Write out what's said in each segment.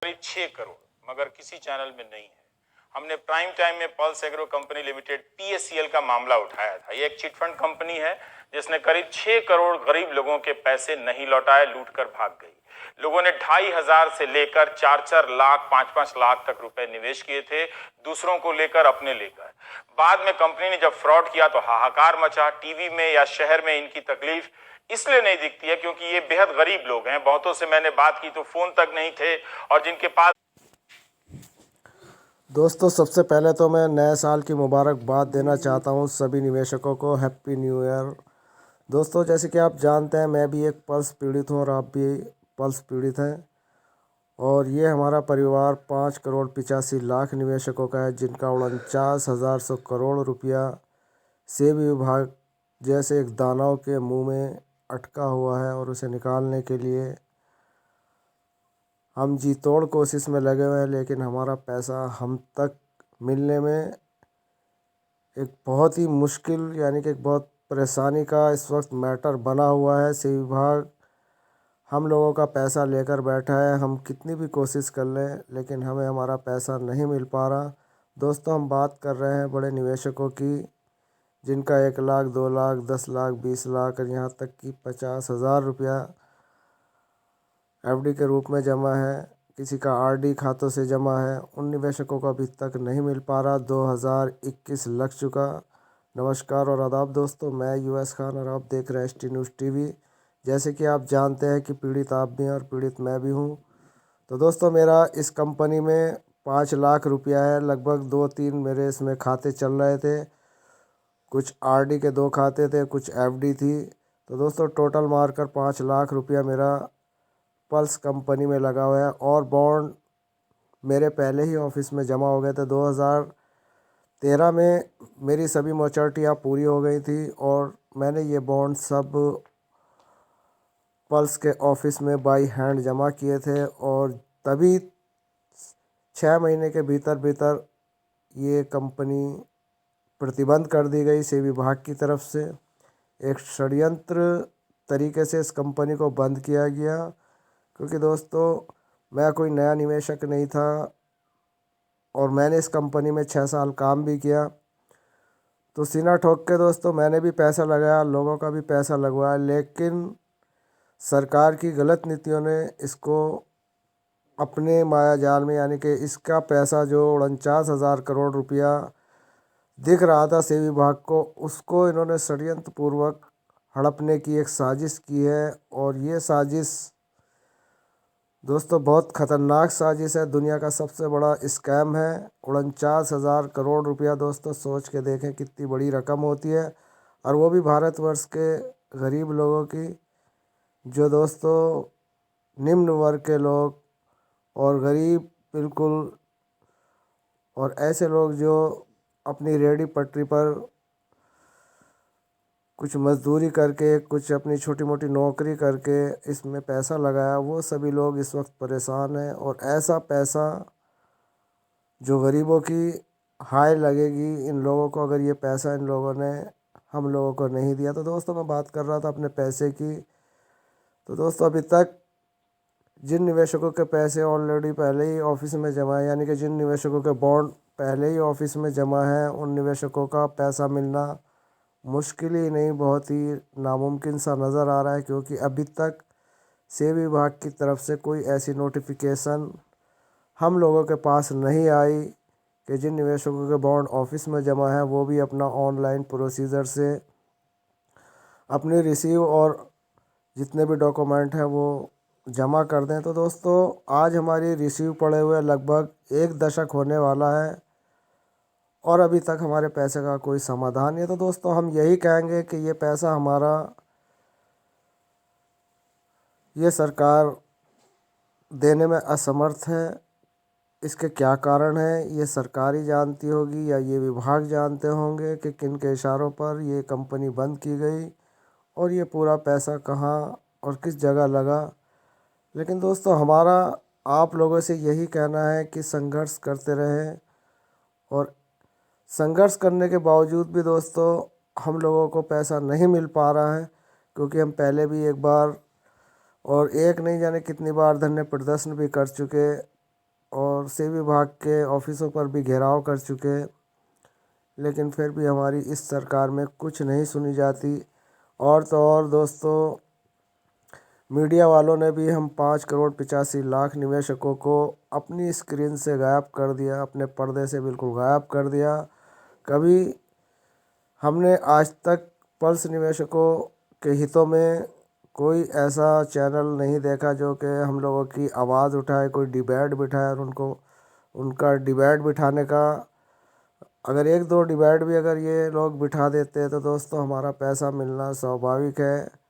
करीब 6 करोड़, मगर किसी चैनल में नहीं है। हमने प्राइम टाइम में pulse agro company limited PACL का मामला उठाया था। ये एक चिटफंड कंपनी है जिसने करीब 6 करोड़ गरीब लोगों के पैसे नहीं लौटाए, लूट कर भाग गई। लोगों ने 2,500 से लेकर 4-4 लाख 5-5 लाख तक रुपए निवेश किए थे, दूसरों को लेकर अपने लेकर। बाद में कंपनी ने जब फ्रॉड किया तो हाहाकार मचा। टीवी में या शहर में इनकी तकलीफ इसलिए नहीं दिखती है क्योंकि ये बेहद गरीब लोग हैं। बहुतों से मैंने बात की तो फोन तक नहीं थे, और जिनके पास। दोस्तों, सबसे पहले तो मैं नए साल की मुबारकबाद देना चाहता हूं सभी निवेशकों को। Happy new year. दोस्तों, जैसे कि आप जानते हैं, मैं भी एक पल्स पीड़ित हूं और आप भी पल्स पीड़ित हैं, और ये हमारा परिवार 5 करोड़ 85 लाख निवेशकों का है, जिनका 49,100 करोड़ रुपया सेबी विभाग जैसे एक दानव के मुंह में अटका हुआ है, और उसे निकालने के लिए हम जी तोड़ कोशिश में लगे हुए हैं। लेकिन हमारा पैसा हम तक मिलने में एक बहुत ही मुश्किल, यानी कि एक बहुत परेशानी का इस वक्त मैटर बना हुआ है। सेबी विभाग हम लोगों का पैसा लेकर बैठा है। हम कितनी भी कोशिश कर लें, लेकिन हमें हमारा पैसा नहीं मिल पा रहा। दोस्तों, हम बात कर रहे हैं बड़े निवेशकों की, जिनका 1 लाख 2 लाख 10 लाख 20 लाख और यहाँ तक कि 50,000 रुपया FD के रूप में जमा है, किसी का RD खातों से जमा है। उन निवेशकों को अभी तक नहीं मिल पा रहा। 2021 लग चुका। नमस्कार और आदाब दोस्तों, मैं US खान और आप देख रहे हैं ST न्यूज़ TV। जैसे कि आप जानते हैं कि पीड़ित आप भी हैं और पीड़ित मैं भी हूं। तो दोस्तों, मेरा इस कंपनी में 5 लाख रुपया है। लगभग 2-3 मेरे इसमें खाते चल रहे थे। कुछ RD के 2 खाते थे, कुछ FD थी। तो दोस्तों, टोटल मारकर 5 लाख रुपया मेरा पल्स कंपनी में लगा हुआ है, और बॉन्ड मेरे पहले ही ऑफिस में जमा हो गए थे। 2013 में मेरी सभी मैच्योरिटियाँ पूरी हो गई थी, और मैंने ये बॉन्ड सब पल्स के ऑफिस में बाई हैंड जमा किए थे, और तभी 6 महीने के भीतर भीतर ये कंपनी प्रतिबंध कर दी गई सेबी विभाग की तरफ से। एक षड्यंत्र तरीके से इस कंपनी को बंद किया गया, क्योंकि दोस्तों, मैं कोई नया निवेशक नहीं था, और मैंने इस कंपनी में 6 साल काम भी किया। तो सीना ठोक के दोस्तों, मैंने भी पैसा लगाया, लोगों का भी पैसा लगवाया, लेकिन सरकार की गलत नीतियों ने इसको अपने माया जाल में, यानी कि इसका पैसा जो 49,000 करोड़ रुपया दिख रहा था सेबी विभाग को, उसको इन्होंने षड्यंत्र पूर्वक हड़पने की एक साजिश की है। और ये साजिश दोस्तों बहुत ख़तरनाक साजिश है, दुनिया का सबसे बड़ा स्कैम है। 49,000 करोड़ रुपया, दोस्तों सोच के देखें कितनी बड़ी रकम होती है, और वो भी भारतवर्ष के गरीब लोगों की, जो दोस्तों निम्न वर्ग के लोग और गरीब बिल्कुल, और ऐसे लोग जो अपनी रेहड़ी पटरी पर कुछ मजदूरी करके, कुछ अपनी छोटी मोटी नौकरी करके इसमें पैसा लगाया, वो सभी लोग इस वक्त परेशान हैं। और ऐसा पैसा जो गरीबों की हाय लगेगी इन लोगों को, अगर ये पैसा इन लोगों ने हम लोगों को नहीं दिया। तो दोस्तों, मैं बात कर रहा था अपने पैसे की। तो दोस्तों, अभी तक जिन निवेशकों के पैसे ऑलरेडी पहले ही ऑफिस में जमा है, यानी कि जिन निवेशकों के बॉन्ड पहले ही ऑफिस में जमा है, उन निवेशकों का पैसा मिलना मुश्किल ही नहीं, बहुत ही नामुमकिन सा नज़र आ रहा है, क्योंकि अभी तक सेबी विभाग की तरफ से कोई ऐसी नोटिफिकेशन हम लोगों के पास नहीं आई कि जिन निवेशकों के बॉन्ड ऑफिस में जमा है वो भी अपना ऑनलाइन प्रोसीजर से अपनी रिसीव और जितने भी डॉक्यूमेंट हैं वो जमा कर दें। तो दोस्तों, आज हमारी रिसीव पड़े हुए लगभग 1 दशक होने वाला है, और अभी तक हमारे पैसे का कोई समाधान नहीं है। तो दोस्तों, हम यही कहेंगे कि ये पैसा हमारा, ये सरकार देने में असमर्थ है। इसके क्या कारण है, ये सरकार ही जानती होगी, या ये विभाग जानते होंगे कि किन के इशारों पर ये कंपनी बंद की गई, और ये पूरा पैसा कहाँ और किस जगह लगा। लेकिन दोस्तों, हमारा आप लोगों से यही कहना है कि संघर्ष करते रहें, और संघर्ष करने के बावजूद भी दोस्तों हम लोगों को पैसा नहीं मिल पा रहा है, क्योंकि हम पहले भी एक बार और एक नहीं जाने कितनी बार धरने प्रदर्शन भी कर चुके, और सेवी विभाग के ऑफिसों पर भी घेराव कर चुके, लेकिन फिर भी हमारी इस सरकार में कुछ नहीं सुनी जाती। और तो और दोस्तों, मीडिया वालों ने भी हम 5,85,00,000 निवेशकों को अपनी स्क्रीन से गायब कर दिया, अपने पर्दे से बिल्कुल गायब कर दिया। कभी हमने आज तक पल्स निवेशकों के हितों में कोई ऐसा चैनल नहीं देखा जो कि हम लोगों की आवाज़ उठाए, कोई डिबेट बिठाए और उनका डिबेट बिठाने का, अगर एक दो डिबेट भी अगर ये लोग बिठा देते तो दोस्तों हमारा पैसा मिलना स्वाभाविक है।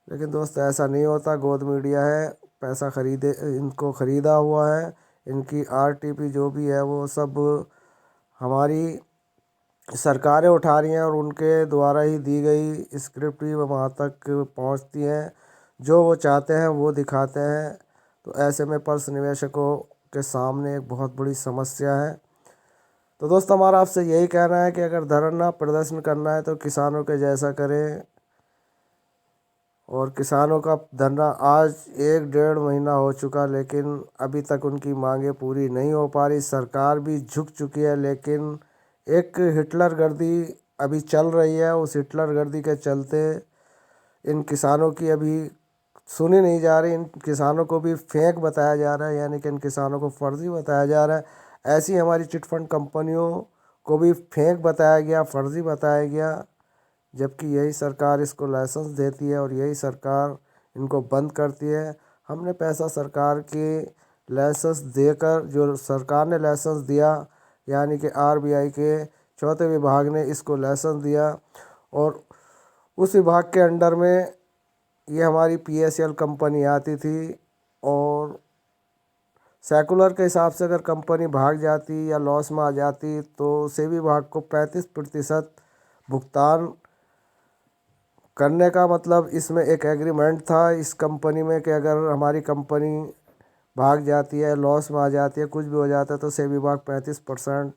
लेकिन दोस्तों ऐसा नहीं होता, गोद मीडिया है, पैसा इनको ख़रीदा हुआ है। इनकी आरटीपी जो भी है वो सब हमारी सरकारें उठा रही हैं और उनके द्वारा ही दी गई स्क्रिप्ट ही वहाँ तक पहुँचती हैं, जो वो चाहते हैं वो दिखाते हैं। तो ऐसे में पल्स निवेशकों के सामने एक बहुत बड़ी समस्या है। तो दोस्तों हमारा आपसे यही कहना है कि अगर धरना प्रदर्शन करना है तो किसानों के जैसा करें। और किसानों का धरना आज 1 डेढ़ महीना हो चुका, लेकिन अभी तक उनकी मांगें पूरी नहीं हो पा रही। सरकार भी झुक चुकी है, लेकिन एक हिटलर गर्दी अभी चल रही है। उस हिटलर गर्दी के चलते इन किसानों की अभी सुनी नहीं जा रही। इन किसानों को भी फेक बताया जा रहा है, यानी कि इन किसानों को फर्जी बताया जा रहा है। ऐसी हमारी चिटफंड कंपनियों को भी फेक बताया गया, फर्जी बताया गया, जबकि यही सरकार इसको लाइसेंस देती है और यही सरकार इनको बंद करती है। हमने पैसा सरकार के लाइसेंस देकर, जो सरकार ने लाइसेंस दिया, यानी कि आरबीआई के चौथे विभाग ने इसको लाइसेंस दिया और उस विभाग के अंडर में ये हमारी पीएसएल कंपनी आती थी। और सेकुलर के हिसाब से अगर कंपनी भाग जाती या लॉस में आ जाती तो सेबी विभाग को 35% भुगतान करने का, मतलब इसमें एक एग्रीमेंट था इस कंपनी में कि अगर हमारी कंपनी भाग जाती है, लॉस में आ जाती है, कुछ भी हो जाता है तो सेबी विभाग 35%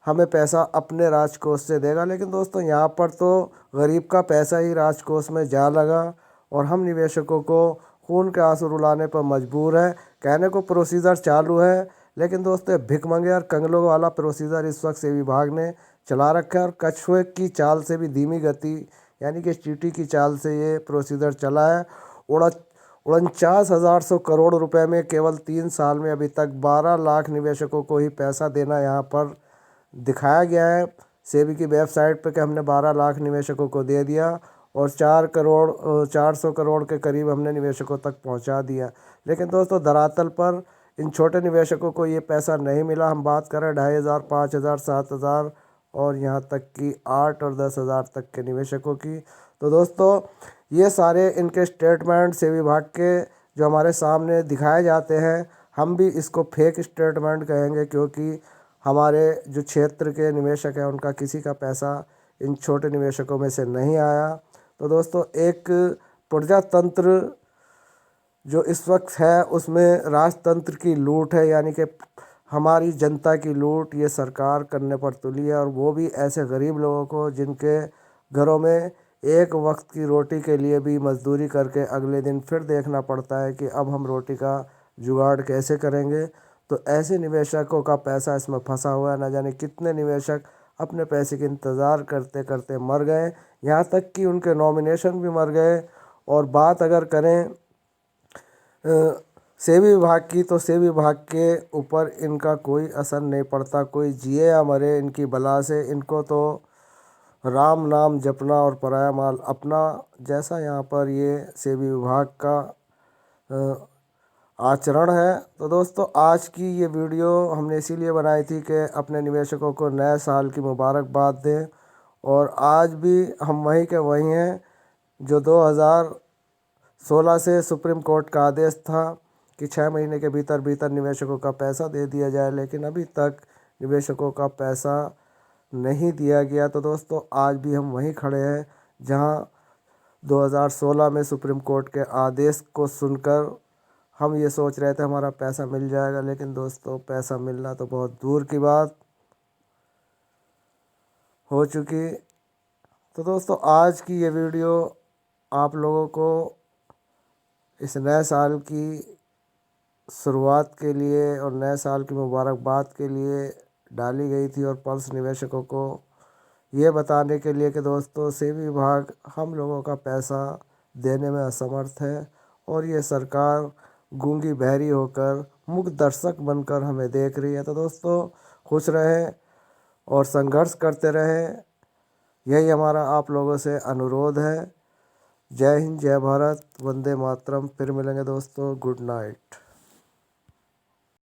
हमें पैसा अपने राजकोष से देगा। लेकिन दोस्तों यहाँ पर तो गरीब का पैसा ही राजकोष में जा लगा और हम निवेशकों को खून के आंसू रुलाने पर मजबूर है। कहने को प्रोसीजर चालू है, लेकिन दोस्तों भिखमंगे और कंगलों वाला प्रोसीजर इस वक्त सेबी विभाग ने चला रखा है और कछुए की चाल से भी धीमी गति, यानी कि चींटी की चाल से ये प्रोसीजर चला है। 49,100 करोड़ रुपए में केवल 3 साल में अभी तक 12 लाख निवेशकों को ही पैसा देना यहाँ पर दिखाया गया है सेबी की वेबसाइट पर कि हमने 12 लाख निवेशकों को दे दिया और 400 करोड़ के करीब हमने निवेशकों तक पहुंचा दिया। लेकिन दोस्तों धरातल पर इन छोटे निवेशकों को ये पैसा नहीं मिला। हम बात करें 2,500, 5,000, 7,000 और यहाँ तक कि 8 और 10,000 तक के निवेशकों की। तो दोस्तों ये सारे इनके स्टेटमेंट सेबी विभाग के जो हमारे सामने दिखाए जाते हैं, हम भी इसको फेक स्टेटमेंट कहेंगे, क्योंकि हमारे जो क्षेत्र के निवेशक हैं उनका किसी का पैसा इन छोटे निवेशकों में से नहीं आया। तो दोस्तों एक प्रजातंत्र जो इस वक्त है उसमें राजतंत्र की लूट है, यानी कि हमारी जनता की लूट ये सरकार करने पर तुली है। और वो भी ऐसे गरीब लोगों को जिनके घरों में एक वक्त की रोटी के लिए भी मजदूरी करके अगले दिन फिर देखना पड़ता है कि अब हम रोटी का जुगाड़ कैसे करेंगे। तो ऐसे निवेशकों का पैसा इसमें फंसा हुआ है। न जाने कितने निवेशक अपने पैसे के इंतज़ार करते करते मर गए, यहाँ तक कि उनके नॉमिनेशन भी मर गए। और बात अगर करें सेबी विभाग की, तो सेबी विभाग के ऊपर इनका कोई असर नहीं पड़ता, कोई जिए या मरे इनकी बला से। इनको तो राम नाम जपना और पराया माल अपना, जैसा यहाँ पर ये सेबी विभाग का आचरण है। तो दोस्तों आज की ये वीडियो हमने इसीलिए बनाई थी कि अपने निवेशकों को नए साल की मुबारकबाद दें। और आज भी हम वहीं के वहीं हैं जो 2016 से सुप्रीम कोर्ट का आदेश था कि 6 महीने के भीतर भीतर निवेशकों का पैसा दे दिया जाए, लेकिन अभी तक निवेशकों का पैसा नहीं दिया गया। तो दोस्तों आज भी हम वहीं खड़े हैं जहां 2016 में सुप्रीम कोर्ट के आदेश को सुनकर हम ये सोच रहे थे हमारा पैसा मिल जाएगा, लेकिन दोस्तों पैसा मिलना तो बहुत दूर की बात हो चुकी। तो दोस्तों आज की ये वीडियो आप लोगों को इस नए साल की शुरुआत के लिए और नए साल की मुबारकबाद के लिए डाली गई थी और पल्स निवेशकों को ये बताने के लिए कि दोस्तों सेबी विभाग हम लोगों का पैसा देने में असमर्थ है और ये सरकार गूंगी बहरी होकर मूक दर्शक बनकर हमें देख रही है। तो दोस्तों खुश रहें और संघर्ष करते रहें, यही हमारा आप लोगों से अनुरोध है। जय हिंद, जय भारत, वंदे मातरम। फिर मिलेंगे दोस्तों, गुड नाइट।